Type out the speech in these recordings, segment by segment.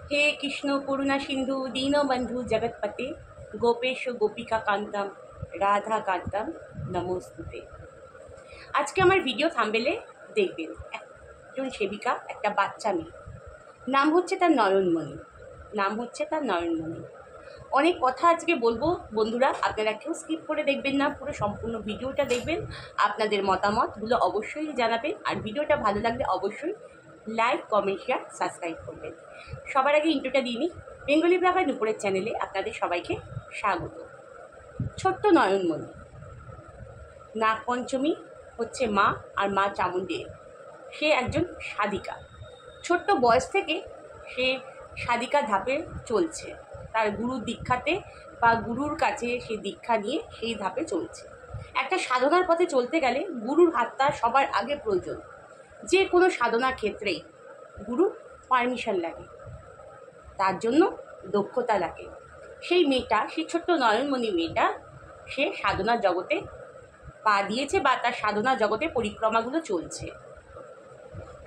हे कृष्ण करुणा सिंधु दीनबंधु जगतपते गोपेश गोपिका कांतम রাধা কান্তম নমস্তুতে। আজকে আমার ভিডিও থাম্বনেলে দেখবেন একজন সেবিকা, একটা বাচ্চা মেয়ে, নাম হচ্ছে তার নয়নমণি। অনেক কথা আজকে বলবো বন্ধুরা, আপনারা কেউ স্কিপ করে দেখবেন না, পুরো সম্পূর্ণ ভিডিওটা দেখবেন। আপনাদের মতামতগুলো অবশ্যই জানাবেন, আর ভিডিওটা ভালো লাগলে অবশ্যই লাইক, কমেন্ট, শেয়ার, সাবস্ক্রাইব করবেন। সবার আগে ইন্ট্রোটা দিয়ে নিই। বেঙ্গলি ব্লগার নুপুরের চ্যানেলে আপনাদের সবাইকে স্বাগত। ছোট্ট নয়নমণি, নাগপঞ্চমী হচ্ছে মা, আর মা চামুণ্ডী সে একজন সাধিকা। ছোট্ট বয়স থেকে সে সাধিকা ধাপে চলছে, তার গুরুর দীক্ষাতে বা গুরুর কাছে সে দীক্ষা নিয়ে সেই ধাপে চলছে। একটা সাধনার পথে চলতে গেলে গুরুর হাতটা সবার আগে প্রয়োজন। যে কোনো সাধনার ক্ষেত্রেই গুরুর পারমিশন লাগে, তার জন্য দক্ষতা লাগে। সেই মেয়েটা, সেই ছোট্ট নয়নমণি মেয়েটা, সে সাধনার জগতে পা দিয়েছে বা তার সাধনার জগতে পরিক্রমাগুলো চলছে।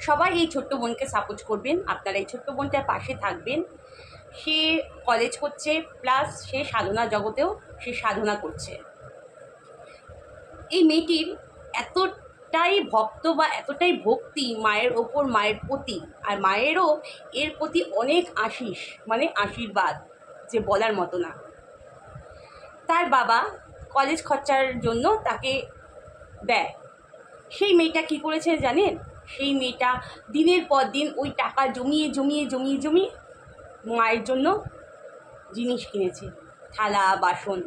সবাই এই ছোট্ট বোনকে সাপোর্ট করবেন, আপনারা এই ছোট্ট বোনটার পাশে থাকবেন। সে কলেজ করছে, প্লাস সে সাধনা জগতেও সে সাধনা করছে। এই মেয়েটির এতটাই ভক্ত বা এতটাই ভক্তি মায়ের ওপর, মায়ের প্রতি, আর মায়েরও এর প্রতি অনেক আশিস, মানে আশীর্বাদ, যে বলার মতো না। তার বাবা কলেজ খরচার জন্য তাকে দেয়। সেই মেয়েটা কী করেছে জানেন? সেই মেয়েটা দিনের পর দিন ওই টাকা জমিয়ে মায়ের জন্য জিনিস কিনেছে, থালা বাসন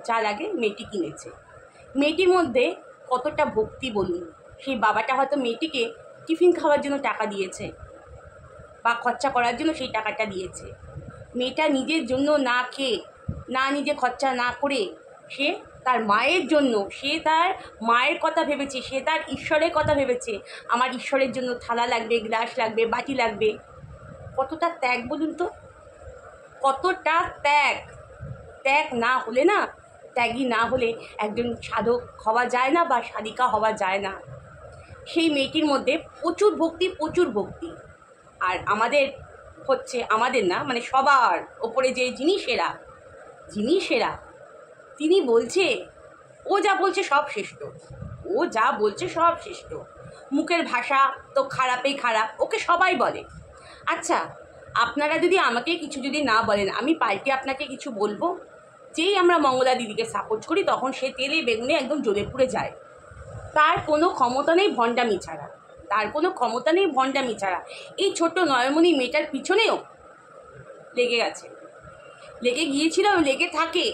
যা লাগে মেয়েটি কিনেছে। মেয়েটির মধ্যে কতটা ভক্তি বলুন। সেই বাবাটা হয়তো মেয়েটিকে টিফিন খাওয়ার জন্য টাকা দিয়েছে বা খরচা করার জন্য সেই টাকাটা দিয়েছে। মেয়েটা নিজের জন্য না খেয়ে, না নিজে খরচা না করে, সে তার মায়ের জন্য, সে তার মায়ের কথা ভেবেছে, সে তার ঈশ্বরের কথা ভেবেছে। আমার ঈশ্বরের জন্য থালা লাগবে, গ্লাস লাগবে, বাটি লাগবে। কতটা ত্যাগ বলুন তো, কতটা ত্যাগ! ত্যাগ না হলে না, ত্যাগী না হলে একজন সাধক হওয়া যায় না বা সাধিকা হওয়া যায় না। সেই মেয়েটির মধ্যে প্রচুর ভক্তি। আর আমাদের না, মানে সবার ওপরে যে জিনিসেরা তিনি বলছে, ও যা বলছে সব শ্রেষ্ঠ। মুখের ভাষা তো খারাপই খারাপ, ওকে সবাই বলে। আচ্ছা, আপনারা যদি আমাকে কিছু যদি না বলেন, আমি পাল্টে আপনাকে কিছু বলবো? যেই আমরা মঙ্গলা দিদিকে সাপোর্ট করি, তখন সে তেলে বেগুনে একদম জ্বলে পুড়ে যায়। তার কোনো ক্ষমতা নেই ভণ্ডামি ছাড়া। এই ছোট্ট নয়নমণি মেয়েটার পিছনেও লেগে গিয়েছিল, লেগে থাকে।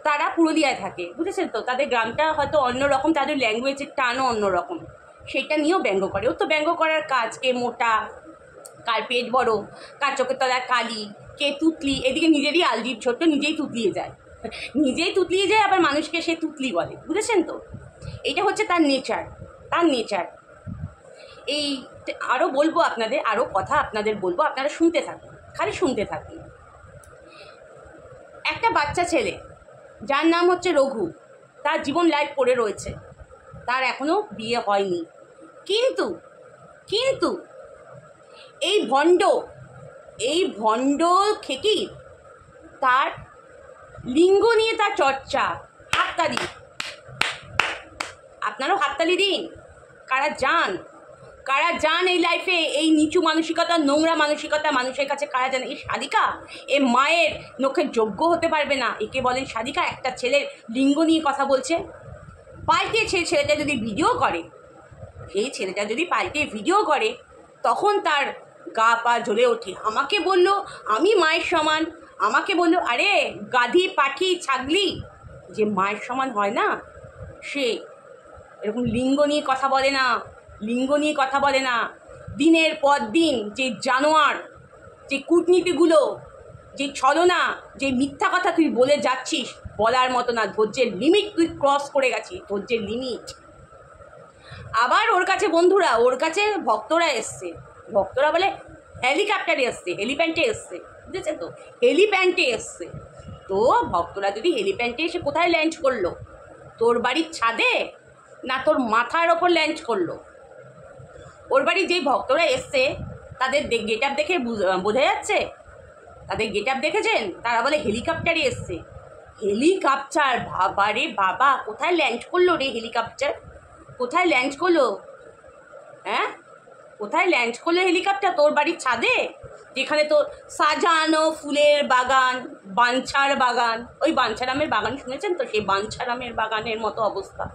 তারা পুরুলিয়ায় থাকে, বুঝেছেন তো? তাদের গ্রামটা হয়তো অন্যরকম, তাদের ল্যাঙ্গুয়েজের টানও অন্যরকম, সেটা নিয়েও ব্যঙ্গ করে। ও তো ব্যঙ্গ করার কাজ, কে মোটা, কার পেট বড়, কার চোখের তলায় কালি, কে তুতলি। এদিকে নিজেরই আলজিভ ছোট্ট, নিজেই তুতলিয়ে যায়, আবার মানুষকে সে তুতলি বলে, বুঝেছেন তো? এটা হচ্ছে তার নেচার। এই আরও বলবো আপনাদের, আরও কথা আপনাদের বলবো, আপনারা খালি শুনতে থাকুন। একটা বাচ্চা ছেলে যার নাম হচ্ছে রঘু, তার জীবন লাইফ পড়ে রয়েছে, তার এখনও বিয়ে হয়নি। কিন্তু এই ভণ্ড খেকি তার লিঙ্গ নিয়ে তার চর্চা। হাততালি, আপনারাও হাততালি দিন। কারা যান এই লাইফে, এই নিচু মানসিকতা, নোংরা মানসিকতা মানুষের কাছে কারা যান? এই সাধিকা, এ মায়ের নখের যোগ্য হতে পারবে না, একে বলেন সাধিকা? একটা ছেলের লিঙ্গ নিয়ে কথা বলছে। পাল্টে ছেলেটা যদি ভিডিও করে, তখন তার গা পা জ্বলে ওঠে। আমাকে বলল আমি মায়ের সমান, আমাকে বলল, আরে গাধি, পাঠি, ছাগলি যে মায়ের সমান হয় না, সে এরকম লিঙ্গ নিয়ে কথা বলে না। দিনের পর দিন যে জানোয়ার, যে কূটনীতিগুলো, যে ছলনা, যে মিথ্যা কথা তুই বলে যাচ্ছিস, বলার মতো না। ধৈর্যের লিমিট তুই ক্রস করে গেছিস, ধৈর্যের লিমিট। আবার ওর কাছে ভক্তরা এসছে, ভক্তরা বলে হেলিপ্যান্টে এসছে, বুঝেছেন তো? হেলিপ্যান্টে এসছে। তো ভক্তরা যদি হেলিপ্যান্টে এসে কোথায় ল্যান্ড করলো? তোর বাড়ির ছাদে না তোর মাথার ওপর ল্যান্ড করলো? ওর বাড়ি যেই ভক্তরা এসছে, তাদের গেট আপ দেখে বোঝা যাচ্ছে তাদের গেট আপ দেখেছেন? তারা বলে হেলিকপ্টারে এসছে। হেলিকপ্টার? বাবা রে বাবা, কোথায় ল্যান্ড করলো রে হেলিকপ্টার? কোথায় ল্যান্ড করলো? হ্যাঁ, কোথায় ল্যান্ড করলো হেলিকপ্টার? তোর বাড়ির ছাদে, যেখানে তোর সাজানো ফুলের বাগান, বাঞ্ছার বাগান। ওই বাঞ্ছারামের বাগান শুনেছেন তো? সেই বাঞ্ছারামের বাগানের মতো অবস্থা।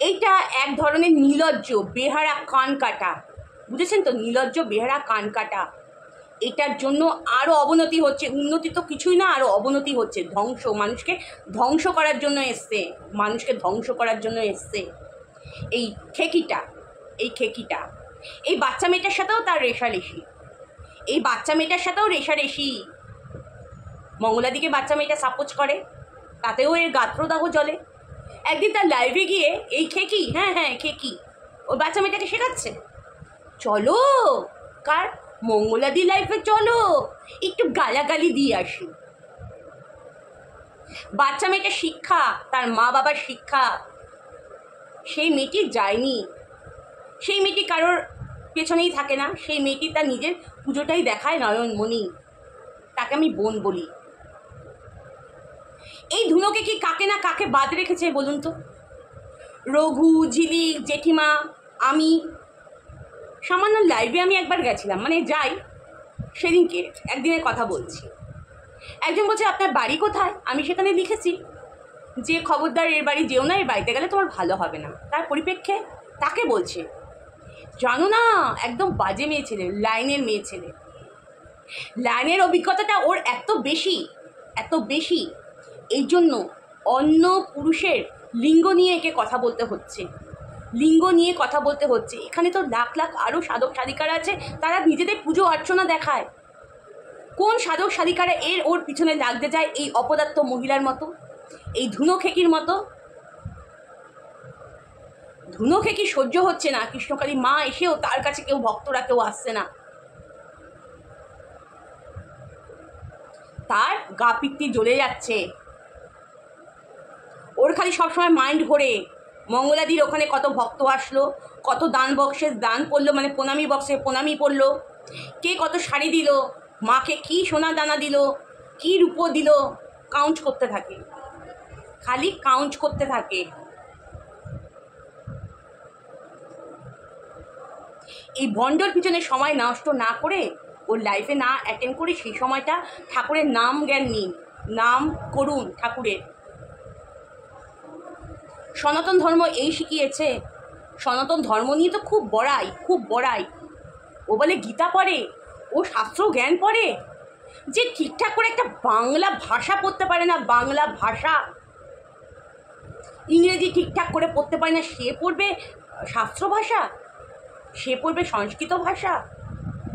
এইটা এক ধরনের নির্লজ্জ বেহারা কান কাটা, বুঝেছেন তো? নির্লজ্জ বেহারা কান কাটা। এটার জন্য আরও অবনতি হচ্ছে। উন্নতি তো কিছুই না, আরও অবনতি হচ্ছে। ধ্বংস, মানুষকে ধ্বংস করার জন্য এসছে, মানুষকে ধ্বংস করার জন্য এসছে এই খেকিটা। এই বাচ্চা মেয়েটার সাথেও তার রেশারেশি, এই বাচ্চা মেয়েটার সাথেও রেশারেশি। মঙ্গলাদিকে বাচ্চা মেয়েটা সাপোজ করে, তাতেও এর গাত্রদাহ জ্বলে। একদিন তার লাইভে গিয়ে এই খেকি, হ্যাঁ খেকি, ওই বাচ্চা মেয়েটাকে শেখাচ্ছে, চলো কার মঙ্গলাদি লাইফে চলো একটু গালাগালি দিয়ে আসি। বাচ্চা মেয়েটা শিক্ষা, তার মা বাবার শিক্ষা, সেই মেয়েটি যায়নি। সেই মেয়েটি কারোর পেছনেই থাকে না, সেই মেয়েটি তার নিজের পুজোটাই দেখায় নয়নমণি, তাকে আমি বোন বলি। এই ধুনোকে কি কাকে না কাকে বাদ রেখেছে বলুন তো? রঘু, ঝিলিক, জেঠিমা, আমি সামান্য লাইভে আমি একবার গেছিলাম, মানে যাই, সেদিনকে একদিনের কথা বলছি। একজন বলছে আপনার বাড়ি কোথায়? আমি সেখানে লিখেছি যে খবরদার এর বাড়ি যেও না, এর বাড়িতে গেলে তোমার ভালো হবে না। তার পরিপ্রেক্ষে তাকে বলছে, জানো না, একদম বাজে মেয়ে ছেলে, লাইনের মেয়ে ছেলে। লাইনের অভিজ্ঞতাটা ওর এত বেশি, এই জন্য অন্য পুরুষের লিঙ্গ নিয়ে একে কথা বলতে হচ্ছে, এখানে তো লাখ লাখ আরও সাধক সাধিকারা আছে, তারা নিজেদের পুজো অর্চনা দেখায়। কোন সাধক সাধিকারা ওর পিছনে লাগতে যায় এই অপদার্থ মহিলার মতো, এই ধুনো খেকির মতো? ধুনো খেকি সহ্য হচ্ছে না, কৃষ্ণকালী মা এসেও তার কাছে কেউ ভক্তরা কেউ আসছে না। তার গা পিত্তি জ্বলে যাচ্ছে, ওর খালি সবসময় মাইন্ড ঘোরে মঙ্গলাদির ওখানে কত ভক্ত আসলো, কত দান বক্সে দান পড়লো, মানে প্রণামী বক্সে প্রণামী পড়লো, কে কত শাড়ি দিল, মাকে কি সোনা দানা দিল, কি রূপো দিল, কাউন্ট করতে থাকে, খালি কাউন্ট করতে থাকে। এই ভণ্ডর পিছনে সময় নষ্ট না করে, ওর লাইফে না অ্যাটেন্ড করে সেই সময়টা ঠাকুরের নাম জ্ঞান নিন, নাম করুন ঠাকুরের। সনাতন ধর্ম এই শিখিয়েছে, সনাতন ধর্ম নিয়ে তো খুব বড়াই। ও বলে গীতা পড়ে, ও শাস্ত্র জ্ঞান পড়ে, যে ঠিকঠাক করে একটা বাংলা ভাষা পড়তে পারে না, বাংলা ভাষা, ইংরেজি ঠিকঠাক করে পড়তে পারে না, সে পড়বে শাস্ত্র ভাষা, সে পড়বে সংস্কৃত ভাষা?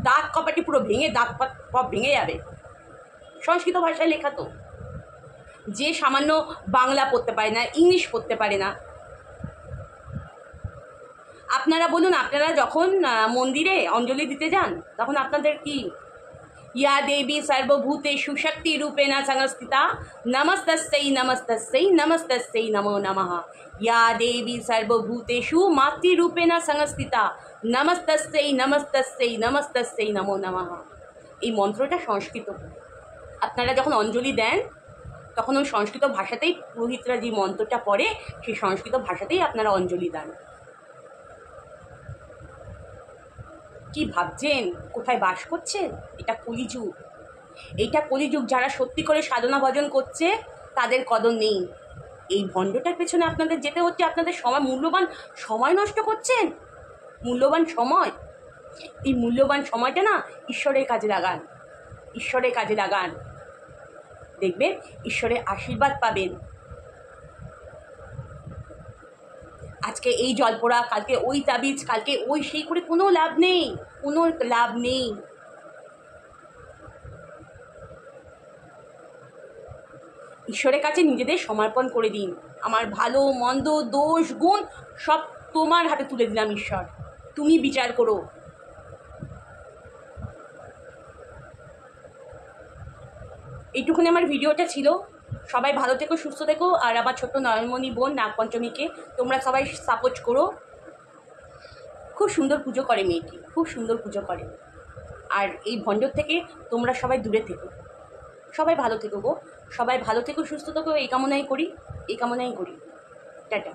দাঁত কপাটি পুরো ভেঙে, দাঁত ভেঙে যাবে। সংস্কৃত ভাষায় লেখা তো, যে সামান্য বাংলা পড়তে পারে না, ইংলিশ পড়তে পারে না। আপনারা বলুন, আপনারা যখন মন্দিরে অঞ্জলি দিতে যান, তখন আপনাদের কি ইয়া দেবী সর্বভূতেষু শক্তি রূপেণ সংস্থিতা নমস্তস্যৈ নমো নমঃ। ইয়া দেবী সর্বভূতেষু মাতৃরূপেণ সংস্থিতা নমস্তস্যৈ নমো নমঃ। এই মন্ত্রটা সংস্কৃত। আপনারা যখন অঞ্জলি দেন তখন ওই সংস্কৃত ভাষাতেই পুরোহিতরা যে মন্ত্রটা পড়ে, সেই সংস্কৃত ভাষাতেই আপনারা অঞ্জলি দেন। কি ভাবছেন কোথায় বাস করছেন? এটা কলিযুগ। যারা সত্যি করে সাধনা ভজন করছে তাদের কদর নেই। এই ভণ্ডটার পেছনে আপনাদের যেতে হচ্ছে, আপনাদের সময়, মূল্যবান সময় নষ্ট করছেন। এই মূল্যবান সময়টা না ঈশ্বরের কাজে লাগান, দেখবেন ঈশ্বরের আশীর্বাদ পাবেন। আজকে এই জলপোড়া, কালকে ওই তাবিজ, কালকে ওই সেই করে কোনো লাভ নেই। ঈশ্বরের কাছে নিজেদের সমর্পণ করে দিন। আমার ভালো মন্দ দোষ গুণ সব তোমার হাতে তুলে দিলাম ঈশ্বর, তুমি বিচার করো। এইটুকুনি আমার ভিডিওটা ছিল। সবাই ভালো থেকো, সুস্থ থেকো। আর আমার ছোট্ট নয়নমণি বোন নাগপঞ্চমীকে তোমরা সবাই সাপোর্ট করো। খুব সুন্দর পুজো করে মেয়েটি, খুব সুন্দর পুজো করে। আর এই ভণ্ডর থেকে তোমরা সবাই দূরে থেকো, সবাই ভালো থেকো গো, সবাই ভালো থেকো, সুস্থ থেকো, এই কামনাই করি, টাটা।